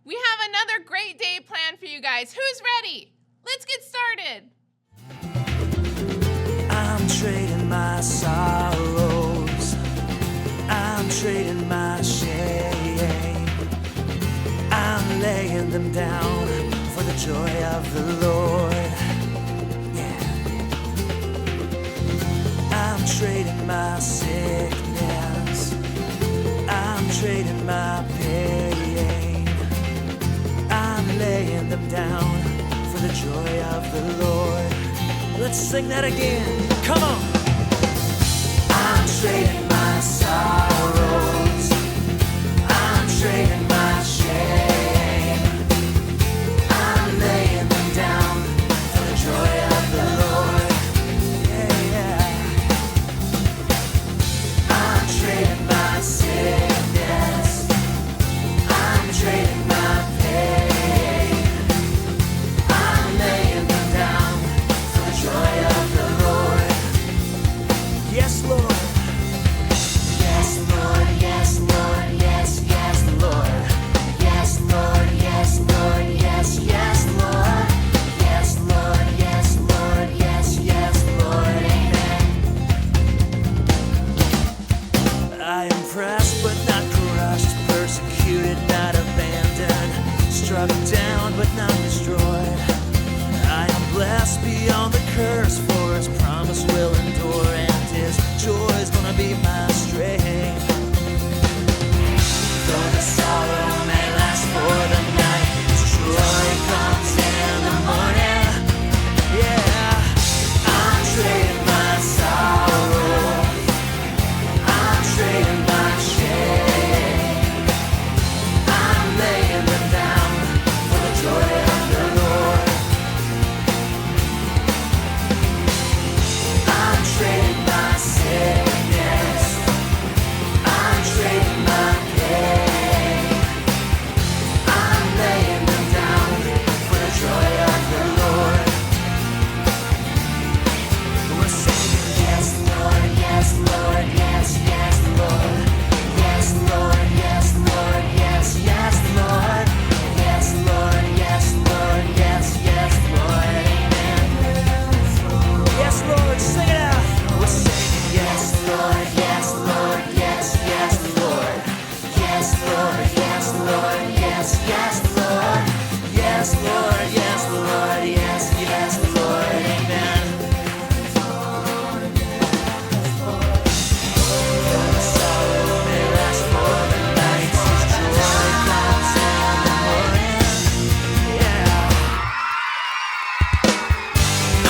We have another great day planned for you guys. Who's ready? Let's get started. I'm trading my sorrows. I'm trading my shame. I'm laying them down for the joy of the Lord. Yeah. I'm trading my sickness. I'm trading my pain. I'm laying them down for the joy of the Lord. Let's sing that again. Come on. I'm trading my sorrows. I'm trading my shame. I'm laying them down for the joy of the Lord. Yeah, yeah. I'm trading my sickness. I'm trading my pain. I'm laying them down for the joy of the Lord. Yes, Lord. Yes, Lord. Yes, Lord. Yes, yes, Lord. Yes, Lord. Yes, Lord. Yes, yes, Lord. Yes, Lord. Yes, Lord. Yes, yes, Lord. Amen. I am pressed but not crushed, persecuted, not abandoned, struck down but not destroyed. I am blessed beyond the curse, for his promise will endure, and his joy is gonna be my strength. Though the sorrow may last for the night, his joy comes in the morning. Yeah, I'm trading my sorrow. I'm trading my shame. I'm laying them down for the joy of the Lord. I'm trading my sickness. I'm trading my pain. I'm laying them down for the joy of the Lord. We're singing, yes, Lord, yes, Lord, yes, yes, Lord. Yes, Lord, yes, Lord, yes, yes, Lord. Yes, Lord, yes, Lord, yes, yes, Lord. Amen. Yes, Lord, sing it out. We're singing, yes, Lord, yes, Lord, yes, yes, Lord. Yes, Lord, yes, Lord, yes, yes, Lord. Yes, Lord, yes, Lord, yes, yes, Lord. Amen. Though the sorrow may last for the night, his joy comes in the morning. Yeah.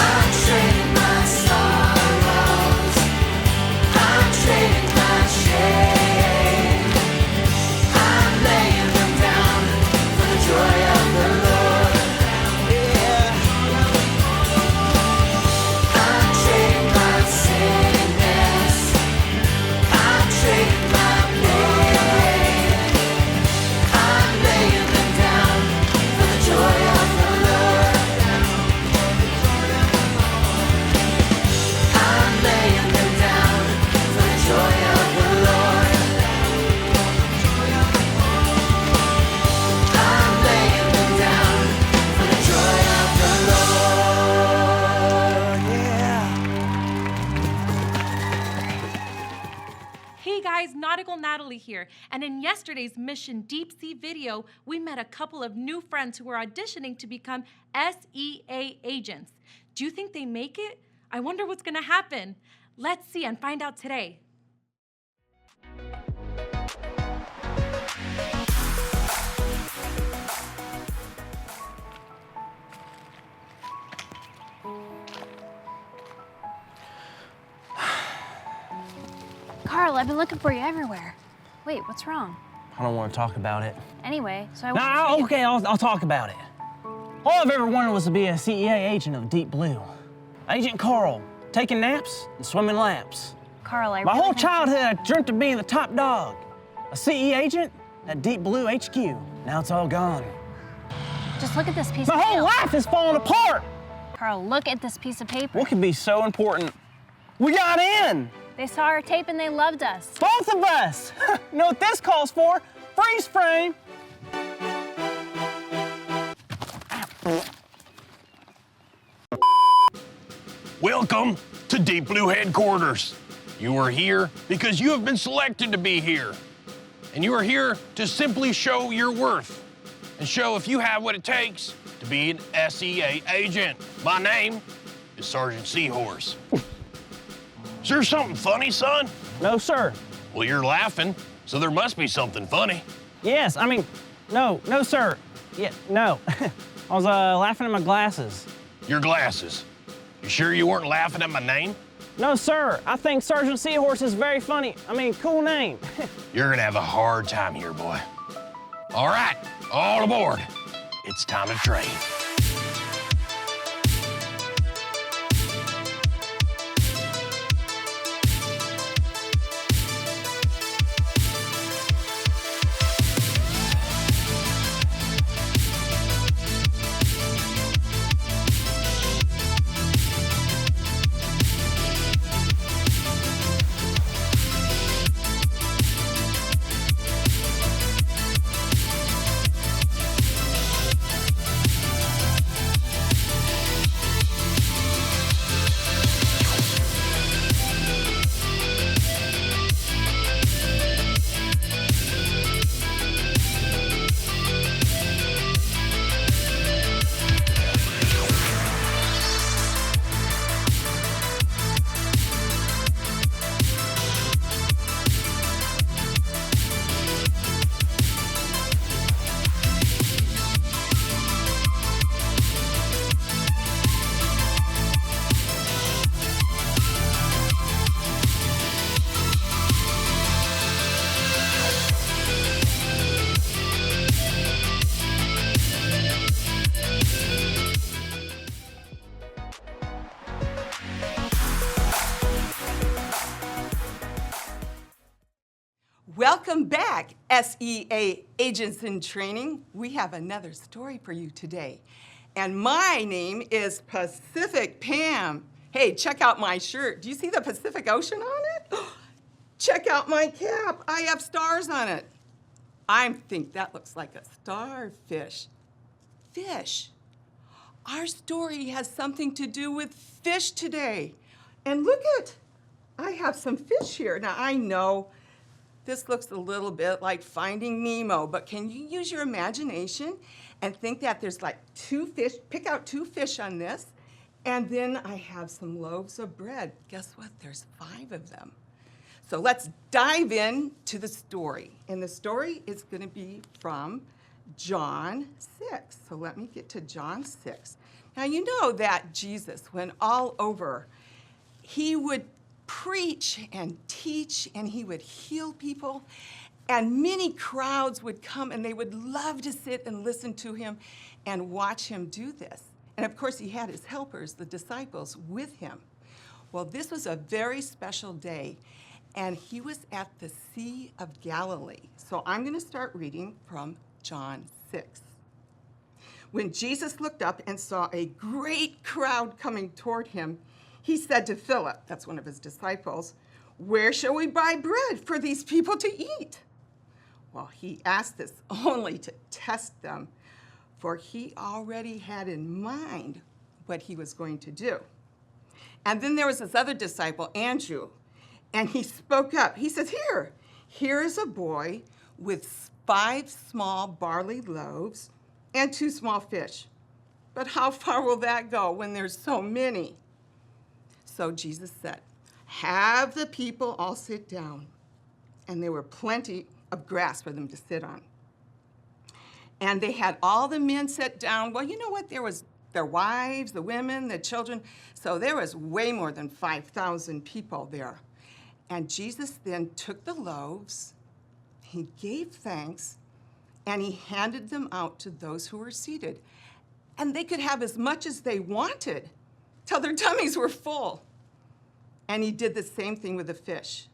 I'm trading my sorrows. I'm trading my shame. I'm laying them down for the joy of the Lord. Yeah. I'm trading my sickness. I'm trading my pain. I'm laying them down for the joy of the Lord. I'm laying them down for the joy of the Lord. I'm laying them down for the joy of the Lord. Yeah. Hey guys, Nautical Natalie here, and in yesterday's Mission Deep Sea video, we met a couple of new friends who were auditioning to become SEA agents. Do you think they make it? I wonder what's gonna happen. Let's see and find out today. Carl, I've been looking for you everywhere. Wait, what's wrong? I don't want to talk about it. Anyway, so I Nah, okay, I'll talk about it. All I've ever wanted was to be a CEA agent of Deep Blue. Agent Carl, taking naps and swimming laps. Carl, I My really whole think- childhood, I dreamt of being the top dog. A CE agent at Deep Blue HQ. Now it's all gone. Just look at this piece My of whole mail. life is falling apart. Carl, look at this piece of paper. What could be so important? We got in. They saw our tape and they loved us. Both of us. You know what this calls for? Freeze frame. Welcome to Deep Blue headquarters. You are here because you have been selected to be here. And you are here to simply show your worth and show if you have what it takes to be an SEA agent. My name is Sergeant Seahorse. Is there something funny, son? No, sir. Well, you're laughing, so there must be something funny. Yes, I mean, no, sir. Yeah, no. I was laughing at my glasses. Your glasses. You sure you weren't laughing at my name? No, sir. I think Sergeant Seahorse is very funny. I mean, cool name. You're gonna have a hard time here, boy. All right, all aboard. It's time to train. Welcome back, SEA Agents in Training. We have another story for you today. And my name is Pacific Pam. Hey, check out my shirt. Do you see the Pacific Ocean on it? Check out my cap. I have stars on it. I think that looks like a starfish. Fish. Our story has something to do with fish today. And look I have some fish here. Now, I know this looks a little bit like Finding Nemo, but can you use your imagination and think that there's like 2 fish, pick out 2 fish on this, and then I have some loaves of bread. Guess what? There's 5 of them. So let's dive in to the story. And the story is going to be from John 6. So let me get to John 6. Now, you know that Jesus went all over. He would preach and teach, and he would heal people, and many crowds would come, and they would love to sit and listen to him and watch him do this. And of course, he had his helpers, the disciples, with him. Well, this was a very special day, and he was at the Sea of Galilee. So I'm going to start reading from John 6. When Jesus looked up and saw a great crowd coming toward him, he said to Philip, that's one of his disciples, "Where shall we buy bread for these people to eat?" Well, he asked this only to test them, for he already had in mind what he was going to do. And then there was this other disciple, Andrew, and he spoke up. He says, here is a boy with 5 small barley loaves and 2 small fish. But how far will that go when there's so many? So Jesus said, "Have the people all sit down." And there were plenty of grass for them to sit on. And they had all the men sit down. Well, you know what? There was their wives, the women, the children. So there was way more than 5,000 people there. And Jesus then took the loaves, he gave thanks, and he handed them out to those who were seated. And they could have as much as they wanted till their tummies were full. And he did the same thing with the fish.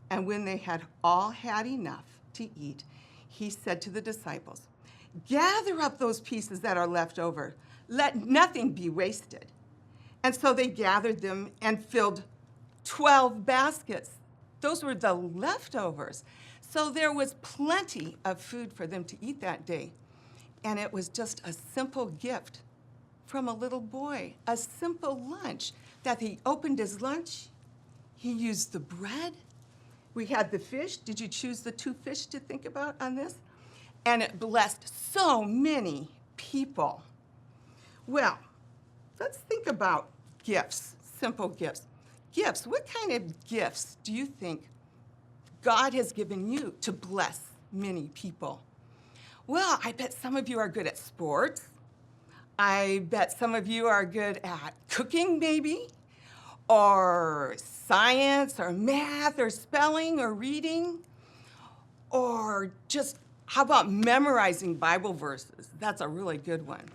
And when they had all had enough to eat, he said to the disciples, "Gather up those pieces that are left over. Let nothing be wasted." And so they gathered them and filled 12 baskets. Those were the leftovers. So there was plenty of food for them to eat that day. And it was just a simple gift from a little boy, a simple lunch that he opened his lunch. He used the bread. We had the fish. Did you choose the 2 fish to think about on this? And it blessed so many people. Well, let's think about gifts, simple gifts. Gifts, what kind of gifts do you think God has given you to bless many people? Well, I bet some of you are good at sports. I bet some of you are good at cooking, maybe, or science, or math, or spelling, or reading, or just, how about memorizing Bible verses? That's a really good one.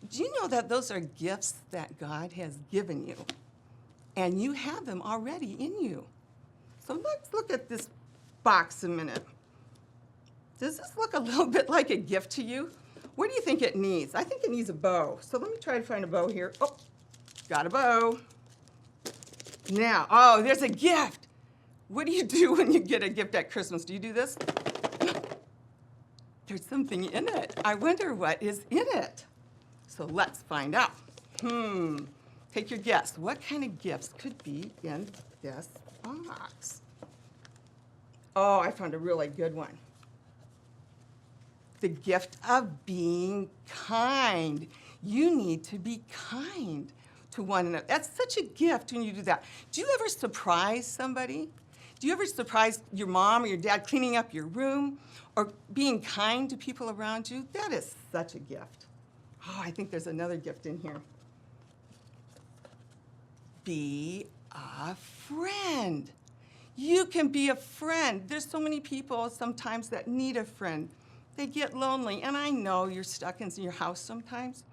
Do you know that those are gifts that God has given you? And you have them already in you. So let's look at this box a minute. Does this look a little bit like a gift to you? What do you think it needs? I think it needs a bow. So let me try to find a bow here. Oh, got a bow. Now, oh, there's a gift. What do you do when you get a gift at Christmas? Do you do this? There's something in it. I wonder what is in it. So let's find out. Take your guess. What kind of gifts could be in this box? Oh, I found a really good one. The gift of being kind. You need to be kind to one another. That's such a gift when you do that. Do you ever surprise somebody? Do you ever surprise your mom or your dad cleaning up your room or being kind to people around you? That is such a gift. Oh, I think there's another gift in here. Be a friend. You can be a friend. There's so many people sometimes that need a friend. They get lonely, and I know you're stuck in your house sometimes,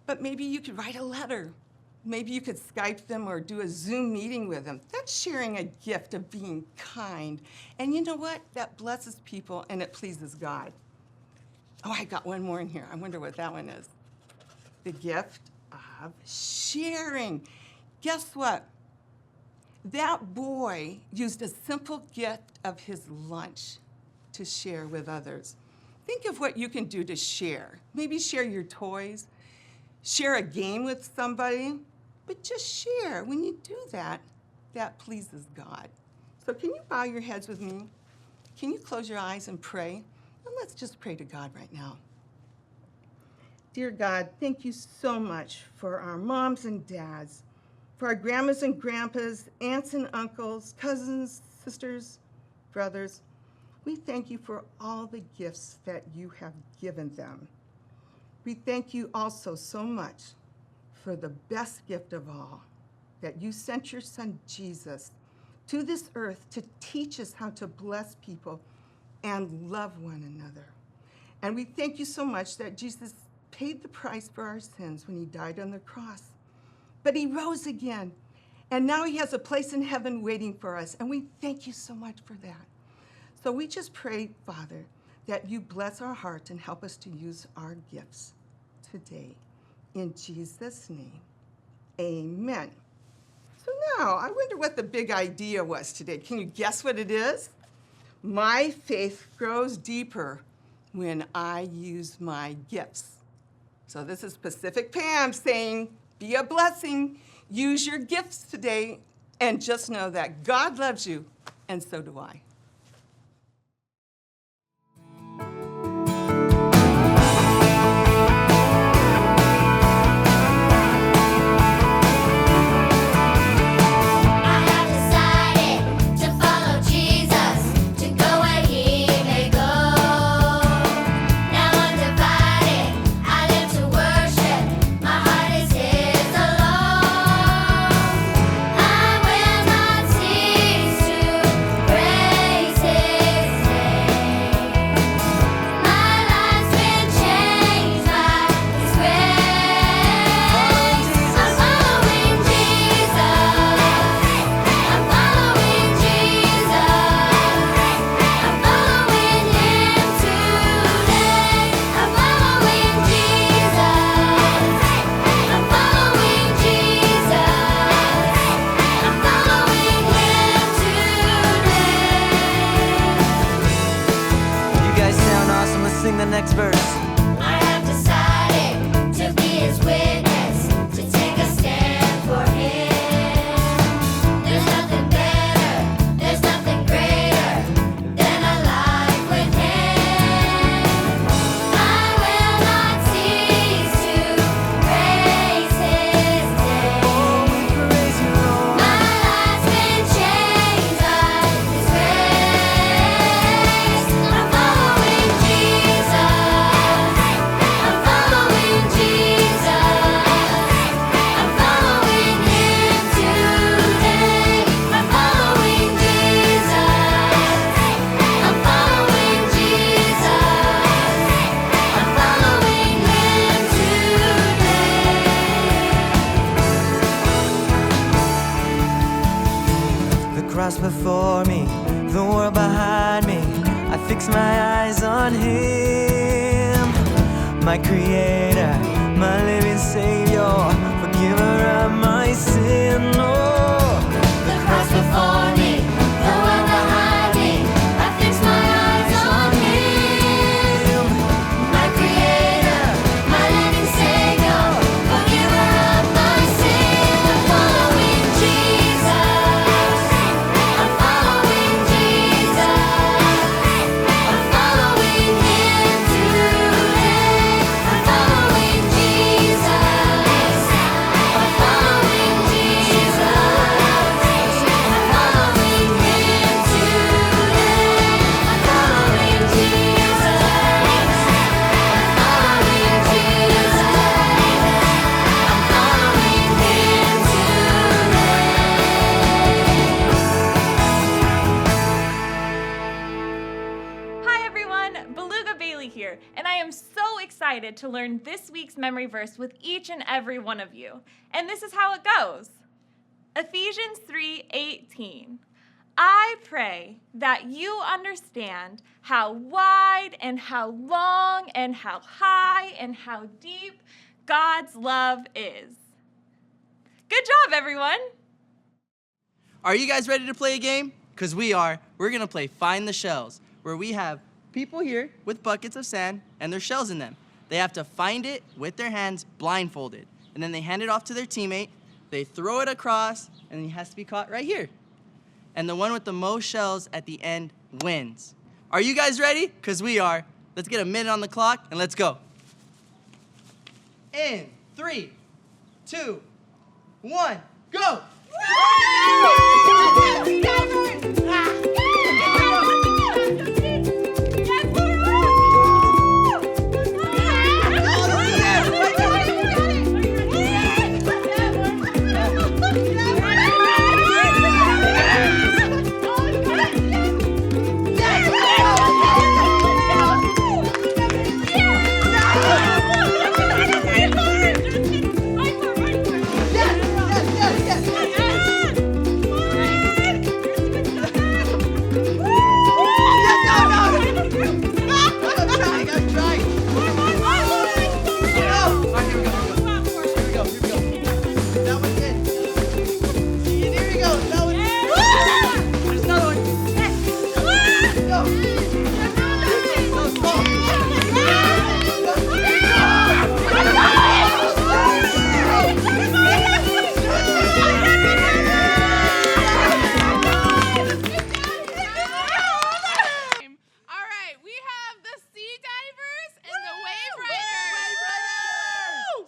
but maybe you could write a letter. Maybe you could Skype them or do a Zoom meeting with them. That's sharing a gift of being kind. And you know what? That blesses people, and it pleases God. Oh, I got one more in here. I wonder what that one is. The gift of sharing. Guess what? That boy used a simple gift of his lunch to share with others. Think of what you can do to share. Maybe share your toys, share a game with somebody, but just share. When you do that, that pleases God. So can you bow your heads with me? Can you close your eyes and pray? And let's just pray to God right now. Dear God, thank you so much for our moms and dads, for our grandmas and grandpas, aunts and uncles, cousins, sisters, brothers. We thank you for all the gifts that you have given them. We thank you also so much for the best gift of all, that you sent your son Jesus to this earth to teach us how to bless people and love one another. And we thank you so much that Jesus paid the price for our sins when he died on the cross. But he rose again, and now he has a place in heaven waiting for us, and we thank you so much for that. So we just pray, Father, that you bless our hearts and help us to use our gifts today. In Jesus' name, amen. So now, I wonder what the big idea was today. Can you guess what it is? My faith grows deeper when I use my gifts. So this is Pacific Pam saying, be a blessing, use your gifts today, and just know that God loves you, and so do I. Bread before me, the world behind me. I fix my eyes on Him, my Creator, my living Savior, forgiver of my sin. Oh, The cross before me, the world behind me. I fix my eyes on Him, my Creator, my living Savior, forgiver of my sin. I'm following Jesus. I'm following Jesus. I'm following Him today. I'm following Jesus. I'm following Jesus. I'm following Him today. I'm following Jesus. I'm following Jesus. I'm following Him today. Hi everyone, Beluga Bailey here, and I am so excited to learn this week's memory verse with each and every one of you. And this is how it goes. Ephesians 3:18. I pray that you understand how wide and how long and how high and how deep God's love is. Good job, everyone. Are you guys ready to play a game? Because we are. We're going to play Find the Shells, where we have people here with buckets of sand and their shells in them. They have to find it with their hands blindfolded, and then they hand it off to their teammate. They throw it across, and it has to be caught right here. And the one with the most shells at the end wins. Are you guys ready? Because we are. Let's get a minute on the clock, and let's go. In 3, 2, 1, go! All right, we have the sea divers and the wave riders.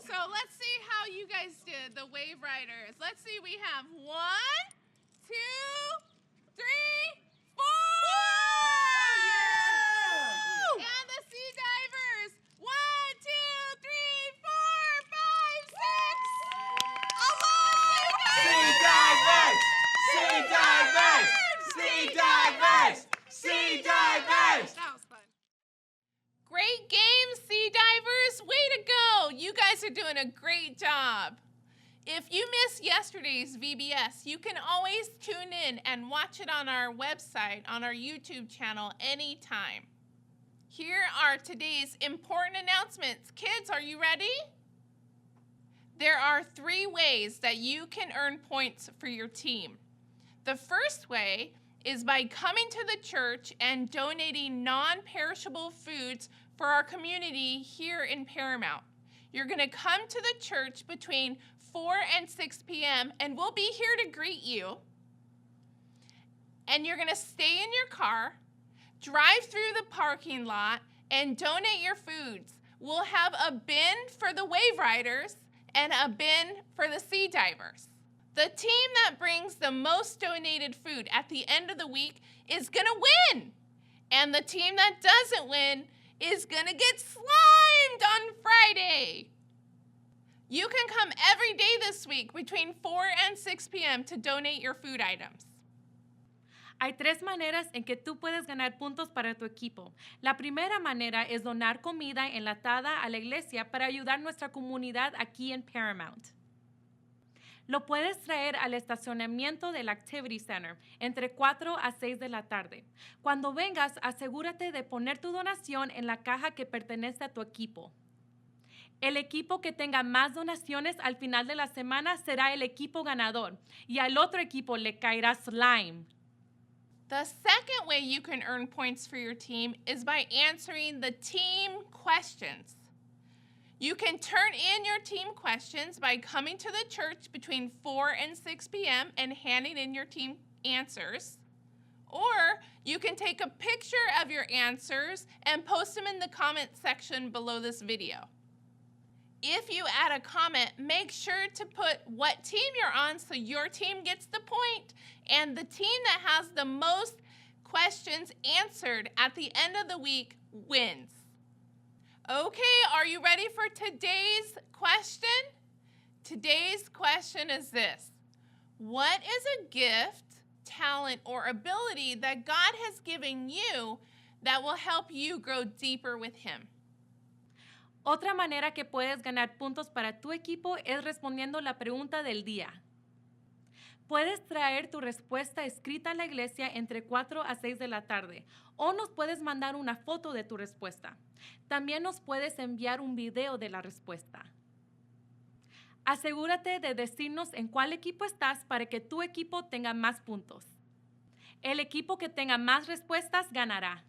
So let's see how you guys did, the wave riders. Let's see, we have 1, 2, 3, 4. And the sea divers. 1, 2, 3, 4, 5, 6. Sea divers! Sea divers! Sea divers! Sea divers! That was fun. Great game, sea divers. Way to go. You guys are doing a great job. If you missed yesterday's VBS, you can always tune in and watch it on our website, on our YouTube channel, anytime. Here are today's important announcements. Kids, are you ready? There are 3 ways that you can earn points for your team. The first way is by coming to the church and donating non-perishable foods for our community here in Paramount. You're going to come to the church between 4 and 6 p.m. and we'll be here to greet you. And you're going to stay in your car, drive through the parking lot, and donate your foods. We'll have a bin for the wave riders and a bin for the sea divers. The team that brings the most donated food at the end of the week is going to win. And the team that doesn't win is going to get slimed on Friday. You can come every day this week between 4 and 6 p.m. to donate your food items. Hay 3 maneras en que tú puedes ganar puntos para tu equipo. La primera manera es donar comida enlatada a la iglesia para ayudar a nuestra comunidad aquí en Paramount. Lo puedes traer al estacionamiento del Activity Center entre 4 a 6 de la tarde. Cuando vengas, asegúrate de poner tu donación en la caja que pertenece a tu equipo. El equipo que tenga más donaciones al final de la semana será el equipo ganador y al otro equipo le caerá slime. The second way you can earn points for your team is by answering the team questions. You can turn in your team questions by coming to the church between 4 and 6 p.m. and handing in your team answers. Or you can take a picture of your answers and post them in the comment section below this video. If you add a comment, make sure to put what team you're on so your team gets the point, and the team that has the most questions answered at the end of the week wins. Okay, are you ready for today's question? Today's question is this: what is a gift, talent, or ability that God has given you that will help you grow deeper with Him? Otra manera que puedes ganar puntos para tu equipo es respondiendo la pregunta del día. Puedes traer tu respuesta escrita a la iglesia entre 4 a 6 de la tarde o nos puedes mandar una foto de tu respuesta. También nos puedes enviar un video de la respuesta. Asegúrate de decirnos en cuál equipo estás para que tu equipo tenga más puntos. El equipo que tenga más respuestas ganará.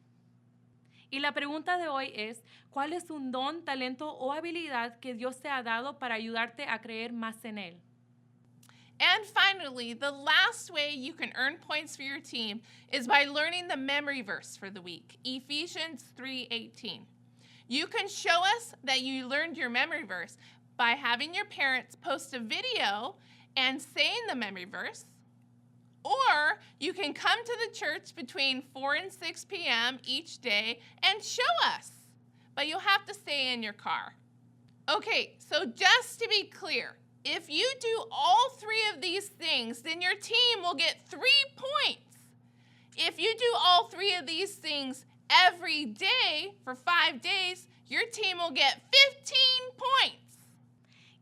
Y la pregunta de hoy es, ¿cuál es un don, talento o habilidad que Dios te ha dado para ayudarte a creer más en Él? And finally, the last way you can earn points for your team is by learning the memory verse for the week, Ephesians 3:18. You can show us that you learned your memory verse by having your parents post a video and saying the memory verse, or you can come to the church between 4 and 6 p.m. each day and show us, but you'll have to stay in your car. Okay, so just to be clear, if you do all 3 of these things, then your team will get 3 points. If you do all 3 of these things every day for 5 days, your team will get 15 points.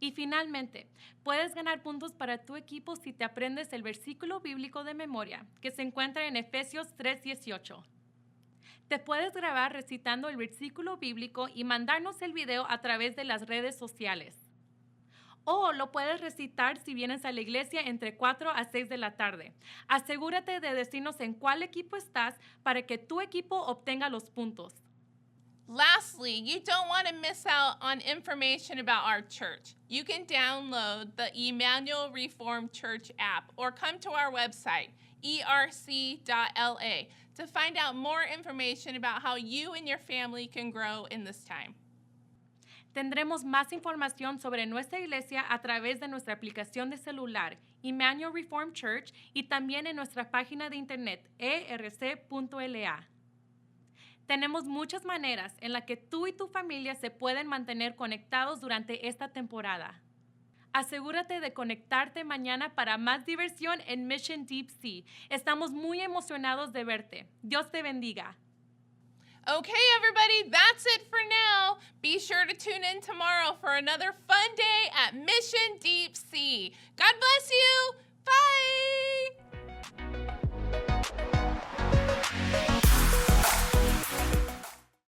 Y finalmente, puedes ganar puntos para tu equipo si te aprendes el versículo bíblico de memoria que se encuentra en Efesios 3:18. Te puedes grabar recitando el versículo bíblico y mandarnos el video a través de las redes sociales. O lo puedes recitar si vienes a la iglesia entre 4 a 6 de la tarde. Asegúrate de decirnos en cuál equipo estás para que tu equipo obtenga los puntos. Lastly, you don't want to miss out on information about our church. You can download the Emmanuel Reformed Church app or come to our website, erc.la, to find out more information about how you and your family can grow in this time. Tendremos más información sobre nuestra iglesia a través de nuestra aplicación de celular, Emmanuel Reformed Church, y también en nuestra página de internet, erc.la. Tenemos muchas maneras en las que tú y tu familia se pueden mantener conectados durante esta temporada. Asegúrate de conectarte mañana para más diversión en Mission Deep Sea. Estamos muy emocionados de verte. Dios te bendiga. Okay, everybody, that's it for now. Be sure to tune in tomorrow for another fun day at Mission Deep Sea. God bless you. Bye.